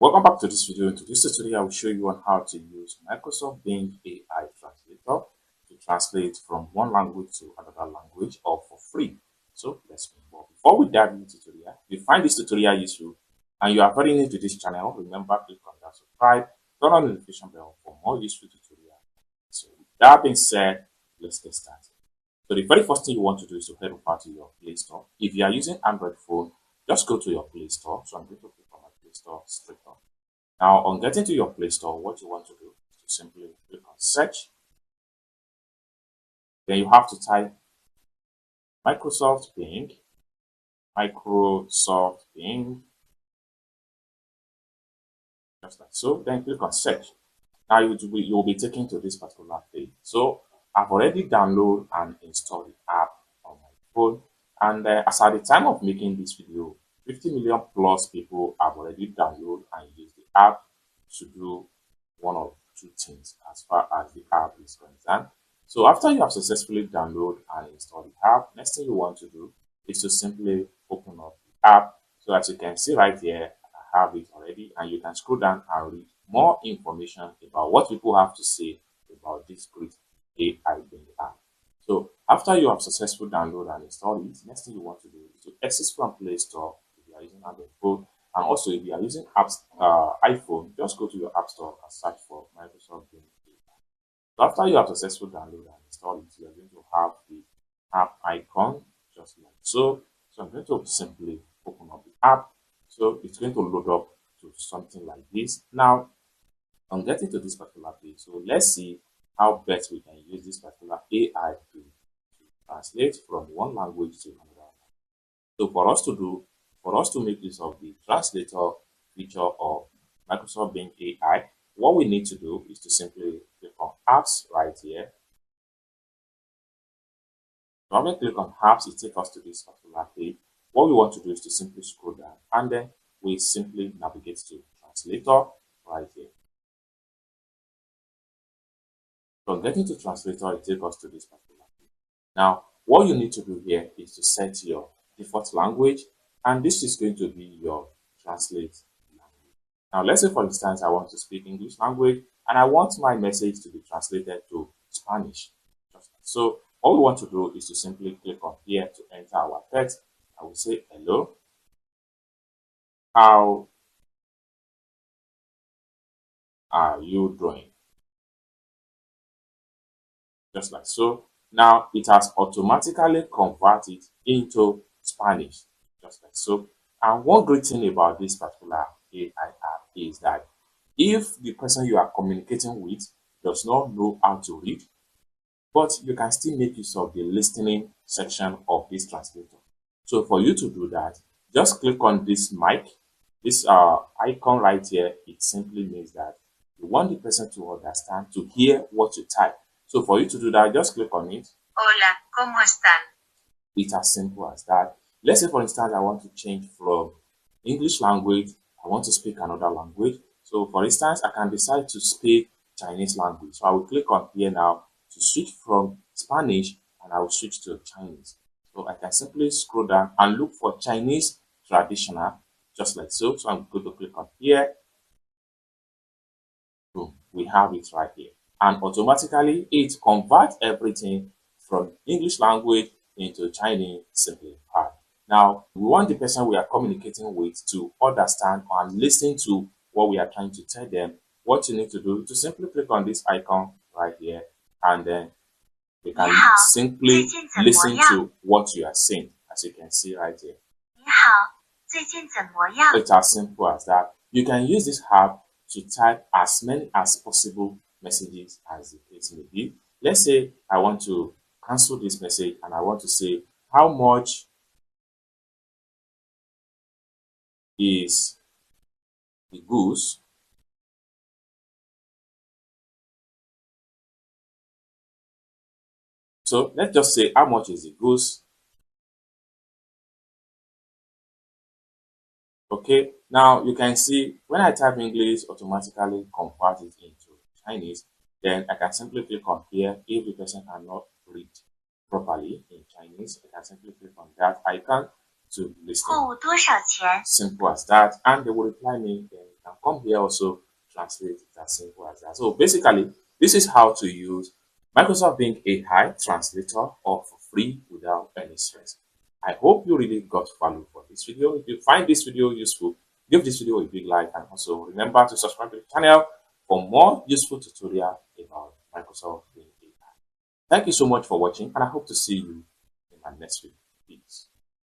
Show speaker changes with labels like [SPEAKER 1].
[SPEAKER 1] Welcome back to this video. In today's tutorial, I will show you on how to use Microsoft Bing AI Translator to translate from one language to another language, all for free. So let's move on. Before we dive into the tutorial, if you find this tutorial useful and you are very new to this channel, remember click on that subscribe, turn on the notification bell for more useful tutorials. So with that being said, let's get started. So the very first thing you want to do is to head over to your Play Store. If you are using Android phone, just go to your Play Store. So I'm going to click on my Play Store straight on. Now, on getting to your Play Store, what you want to do is to simply click on Search. Then you have to type Microsoft Bing, just like so. Then click on Search. Now you will be taken to this particular page. So I've already downloaded and installed the app on my phone. And as at the time of making this video, 50 million plus people have already downloaded and used the app to do one of two things as far as the app is concerned. So after you have successfully downloaded and installed the app, next thing you want to do is to simply open up the app. So as you can see right here, I have it already, and you can scroll down and read more information about what people have to say about this great AI Bing app. So after you have successfully downloaded and installed it, next thing you want to do is to exit from Play Store if you are using Android phone, and also if you are using iPhone, just go to your App Store and search for Microsoft Bing AI. So after you have successfully downloaded and installed it, you are going to have the app icon just like so. So I'm going to simply open up the app. So it's going to load up to something like this. Now I'm getting to this particular page. So let's see how best we can use this particular AI to translate from one language to another. So for us to make use of the translator feature of Microsoft Bing AI, what we need to do is to simply click on apps right here. So when we click on apps, it takes us to this particular page. What we want to do is to simply scroll down, and then we simply navigate to translator right here. So getting to translator, it takes us to this particular page. Now, what you need to do here is to set your default language, and this is going to be your translate language. Now, let's say for instance, I want to speak English language, and I want my message to be translated to Spanish. So all we want to do is to simply click on here to enter our text. I will say, hello, how are you doing? Just like so. Now it has automatically converted into Spanish, just like so. And one great thing about this particular AI app is that if the person you are communicating with does not know how to read, but you can still make use of the listening section of this translator. So for you to do that, just click on this mic, this icon right here. It simply means that you want the person to understand, to hear what you type. So for you to do that, just click on it.
[SPEAKER 2] Hola, ¿cómo están?
[SPEAKER 1] It's as simple as that. Let's say for instance, I want to change from English language, I want to speak another language. So for instance, I can decide to speak Chinese language. So I will click on here now to switch from Spanish, and I will switch to Chinese. So I can simply scroll down and look for Chinese traditional, just like so. So I'm going to click on here. Boom, we have it right here. And automatically it converts everything from English language into Chinese simplified. Now, we want the person we are communicating with to understand and listen to what we are trying to tell them. What you need to do to simply click on this icon right here, and then they can simply listen to what you are saying, as you can see right here. It's as simple as that. You can use this app to type as many as possible messages as the case may be. Let's say I want to cancel this message and I want to say how much is the goose. So let's just say how much is the goose. Okay, now you can see when I type English, automatically convert it into Chinese. Then I can simply click on here. If the person cannot read properly in Chinese, I can simply click on that icon to listen. Simple as that, and they will reply me. Then Now come here also translate it as simple as that. So basically, this is how to use Microsoft Bing AI Translator or for free without any stress. I hope you really got value for this video. If you find this video useful, give this video a big like and also remember to subscribe to the channel for more useful tutorial about Microsoft Bing AI. Thank you so much for watching and I hope to see you in my next video. Peace.